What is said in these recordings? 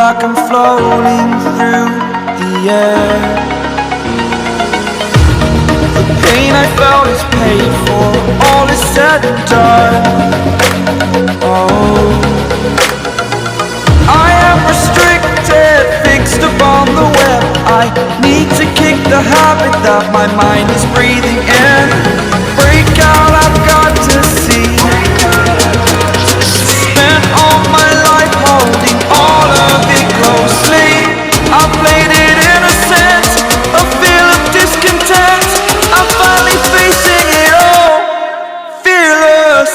like I'm floating through the air. The pain I felt is paid for, all is said and done. Oh, I am restricted, fixed upon the web. I need to kick the habit that my mind is breathing in. Break out, I've got to see. Spent all my life holding all of it closely. I played it innocent, a feel of discontent. I'm finally facing it all, fearless.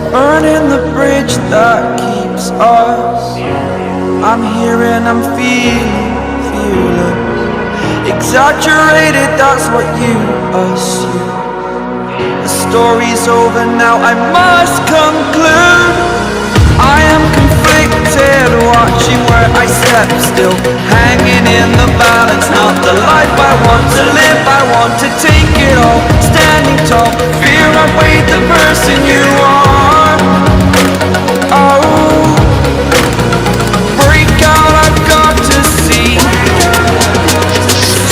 Burning the bridge that keeps us. I'm here and I'm feeling fearless. Exaggerated, that's what you assume. The story's over now, I must conclude. I am conflicted, watching where I step still, hanging in the balance. Not the life I want to live, I want to take it all. Standing tall, fear I weighed the person you are. Oh, break out, I've got to see.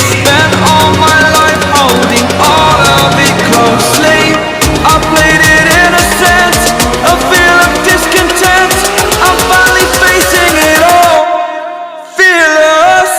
Spent all my life holding all of it closely. I played it innocent, a feel of discontent. I'm finally facing it all, fearless.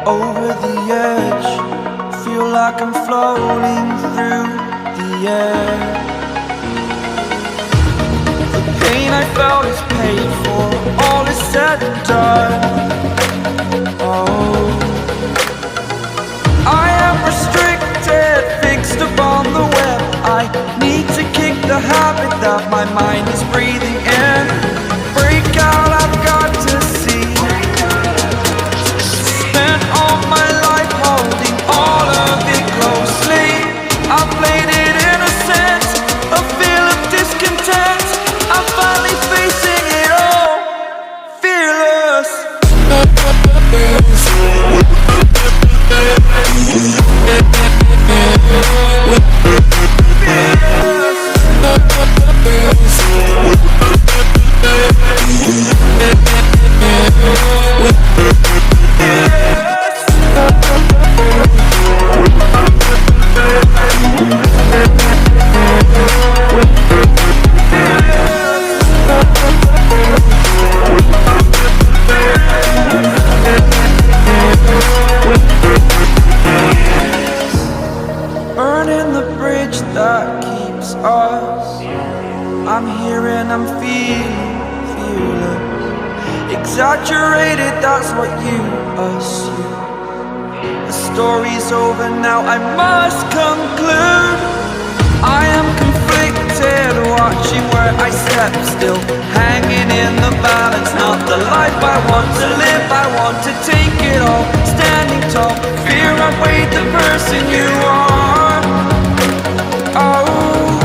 Over the edge, feel like I'm floating through the air. The pain I felt is paid for, all is said and done. Oh, I am restricted, fixed upon the web. I need to kick the habit that my mind is breathing in. Break out, I've got to see. Spent all my life holding all of it closely. I played it innocent, a feel of discontent. I'm finally facing it all, fearless. Burning the bridge that keeps us. I'm here and I'm feeling fearless. Exaggerated, that's what you assume. The story's over now, I must conclude. I am conflicted, watching where I step still, hanging in the balance. Not the life I want to live, I want to take it all. Standing tall, fear I weighed the person you are. Oh,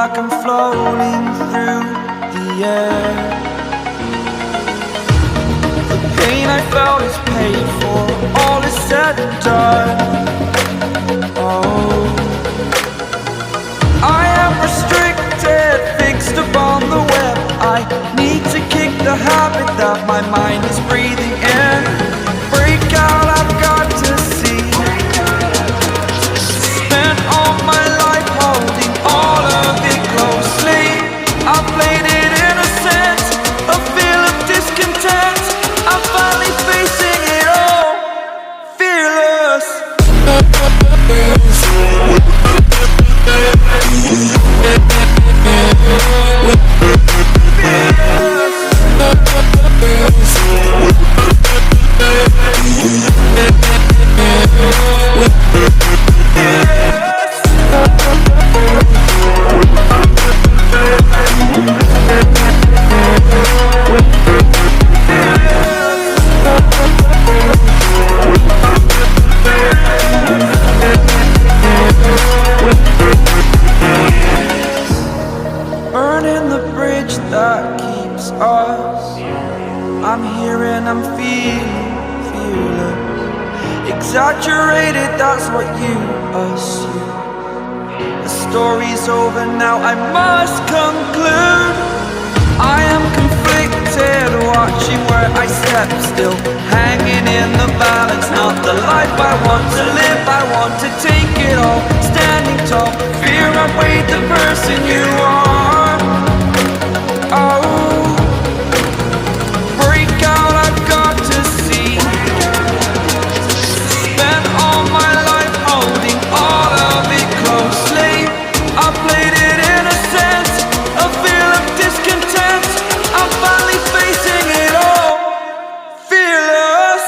like I'm floating through the air. The pain I felt is paid for, all is said and done. Oh, I am restricted, fixed upon the web. I need to kick the habit that my mind is breathing in. Break out, I've got to see. Spent all my life holding all of it closely. I played it innocent, a feel of discontent. I'm finally facing it all, fearless. Burning the bridge that keeps us. I'm here and I'm feeling fearless. Exaggerated, that's what you assume. The story's over now, I must conclude. I am conflicted, watching where I step still, hanging in the balance. Not the life I want to live, I want to take it all. Standing tall, fear outweighed the person you are. Oh, break out, I've got to see. Spent all my life holding all of it closely. I played it innocent, a feel of discontent. I'm finally facing it all, fearless.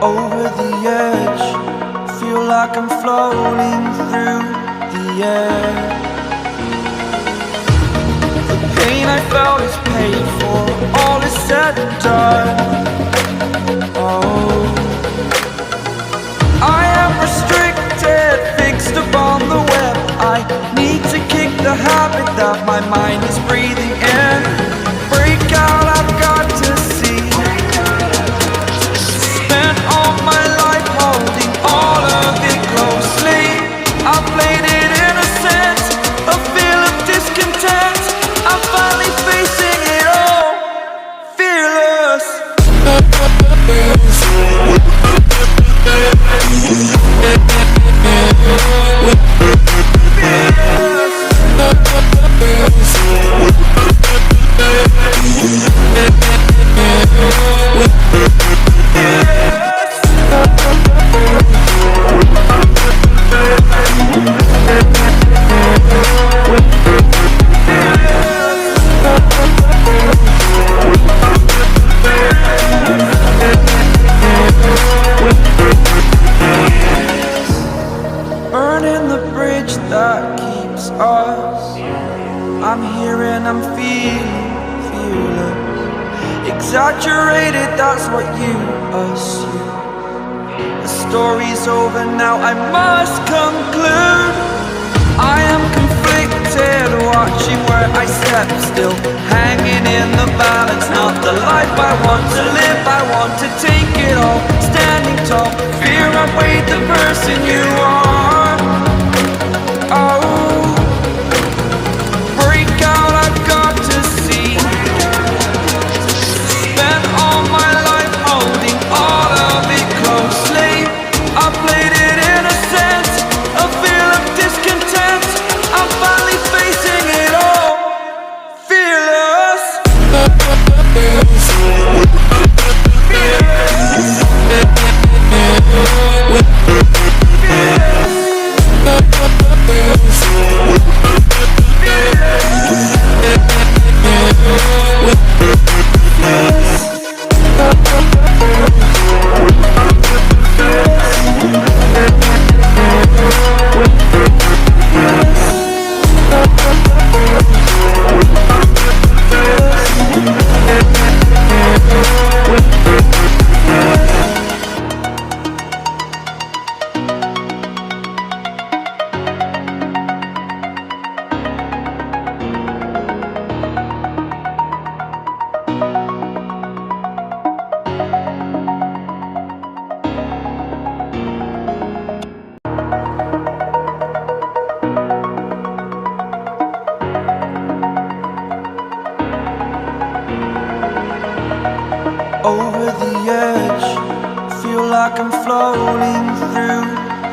Over the edge, feel like I'm floating through the air. The pain I felt is paid for, all is said and done. Oh, I am restricted, fixed upon the web. I need to kick the habit that my mind is breathing in. Break out, I've got to see. Spent all my life holding all of it closely. I played it innocent, a feel of discontent. I'm finally facing it all, fearless. Burning the bridge that keeps us. I'm here and I'm feeling fearless. Exaggerated, that's what you assume. The story's over now, I must conclude. I am conflicted, watching where I step still, hanging in the balance. Not the life I want to live, I want to take it all. Standing tall, fear outweighed the person you are. Oh, like I'm floating through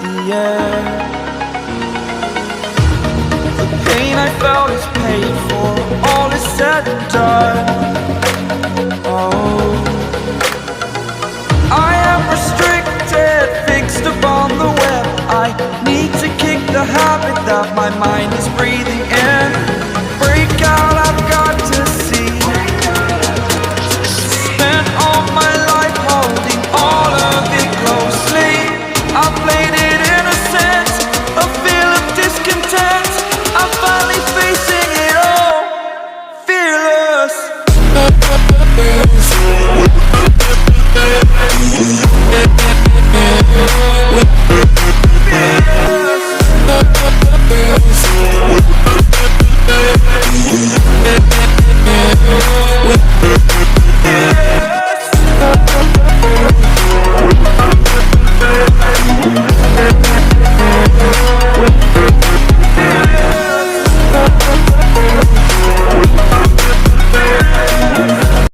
the air. The pain I felt is paid for, all is said and done. Oh,